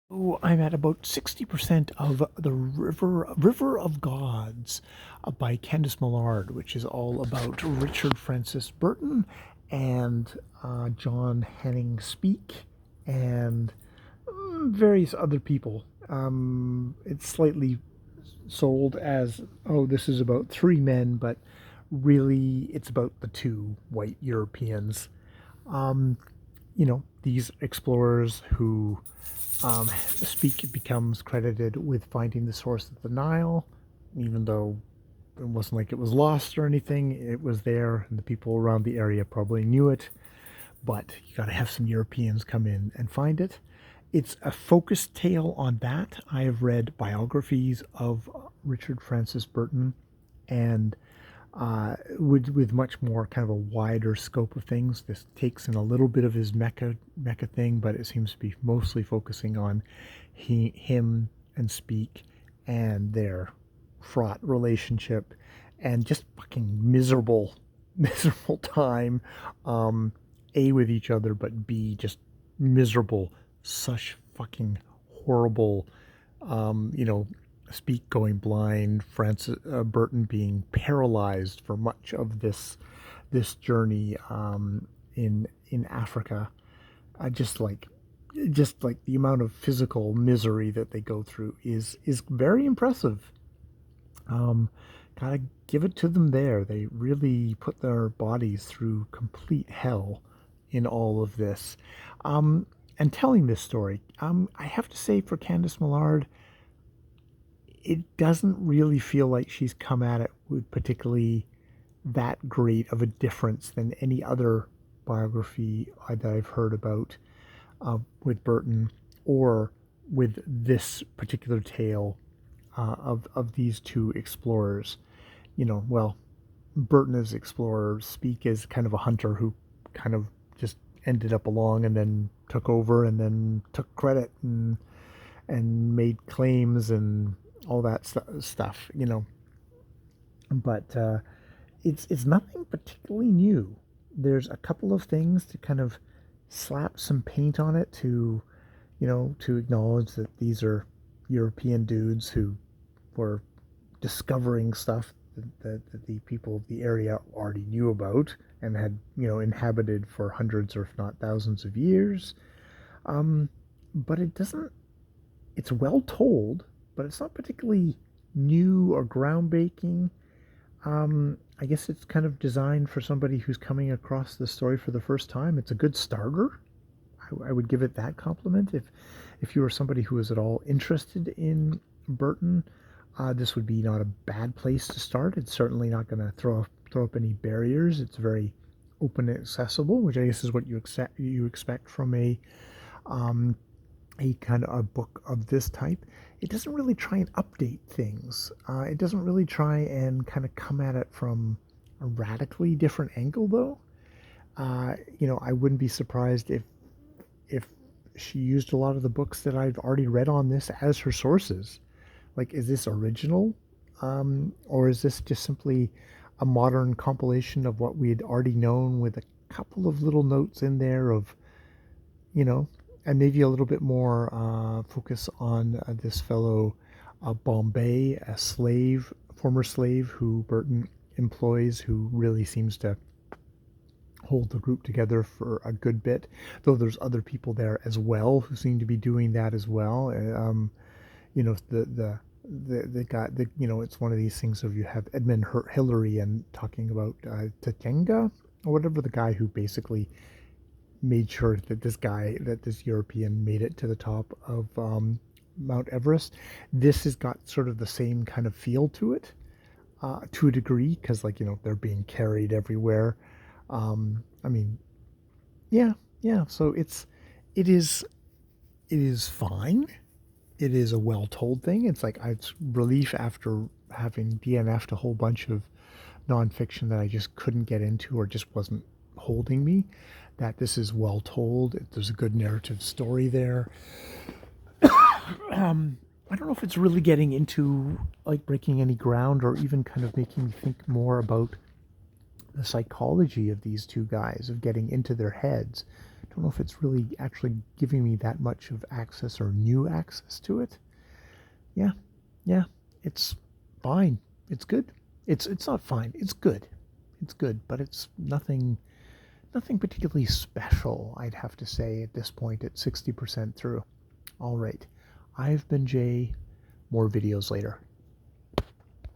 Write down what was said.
Oh, I'm at about 60% of the River of Gods by Candice Millard, which is all about Richard Francis Burton and John Henning Speake and various other people. It's slightly sold as, oh, this is about three men, but really it's about the two white Europeans. Um, these explorers who Speak becomes credited with finding the source of the Nile, even though it wasn't like it was lost or anything. It was there, and the people around the area probably knew it. But you got to have some Europeans come in and find it. It's a focused tale on that. I have read biographies of Richard Francis Burton, and with much more kind of a wider scope of things. This takes in a little bit of his mecha thing, but it seems to be mostly focusing on him and Speak and their fraught relationship and just fucking miserable, miserable time. A with each other, but B just miserable. Such fucking horrible. You know, Speak going blind, Francis Burton being paralyzed for much of this journey in Africa. Just like the amount of physical misery that they go through is very impressive. Um, Gotta give it to them there. They really put their bodies through complete hell in all of this. Um, and telling this story, I have to say for Candice Millard, it doesn't really feel like she's come at it with particularly that great of a difference than any other biography that I've heard about with Burton or with this particular tale of these two explorers. Well, Burton is explorer, Speak is kind of a hunter who kind of just ended up along and then took over and then took credit and made claims and all that stuff. But it's nothing particularly new. There's a couple of things to kind of slap some paint on it to acknowledge that these are European dudes who were discovering stuff that the people of the area already knew about and had inhabited for hundreds or if not thousands of years. Um, but it doesn't. It's well told, but it's not particularly new or groundbreaking. I guess it's kind of designed for somebody who's coming across the story for the first time. It's a good starter. I would give it that compliment. If you were somebody who was at all interested in Burton, this would be not a bad place to start. It's certainly not going to throw up any barriers. It's very open and accessible, which I guess is what you expect from um, a kind of a book of this type. It doesn't really try and update things. It doesn't really try and kind of come at it from a radically different angle, though. I wouldn't be surprised if she used a lot of the books that I've already read on this as her sources. Like, is this original, or is this just simply a modern compilation of what we had already known with a couple of little notes in there of you know, and maybe a little bit more focus on this fellow Bombay, a slave, former slave who Burton employs, who really seems to hold the group together for a good bit. Though there's other people there as well who seem to be doing that as well. The guy, it's one of these things of you have Edmund Hillary and talking about Tatenga or whatever, the guy who basically made sure that this European made it to the top of Mount Everest. This has got sort of the same kind of feel to it, to a degree, because they're being carried everywhere. I mean, yeah, yeah. So it is fine. It is a well told thing. It's like it's relief after having DNF'd a whole bunch of nonfiction that I just couldn't get into or just wasn't holding me, that this is well told. There's a good narrative story there. I don't know if it's really getting into like breaking any ground or even kind of making me think more about the psychology of these two guys, of getting into their heads to don't know if it's really actually giving me that much of access or new access to it. Yeah, yeah, it's fine. It's good. It's not fine. It's good. It's good, but it's nothing particularly special, I'd have to say at this point at 60% through. All right. I've been Jay. More videos later.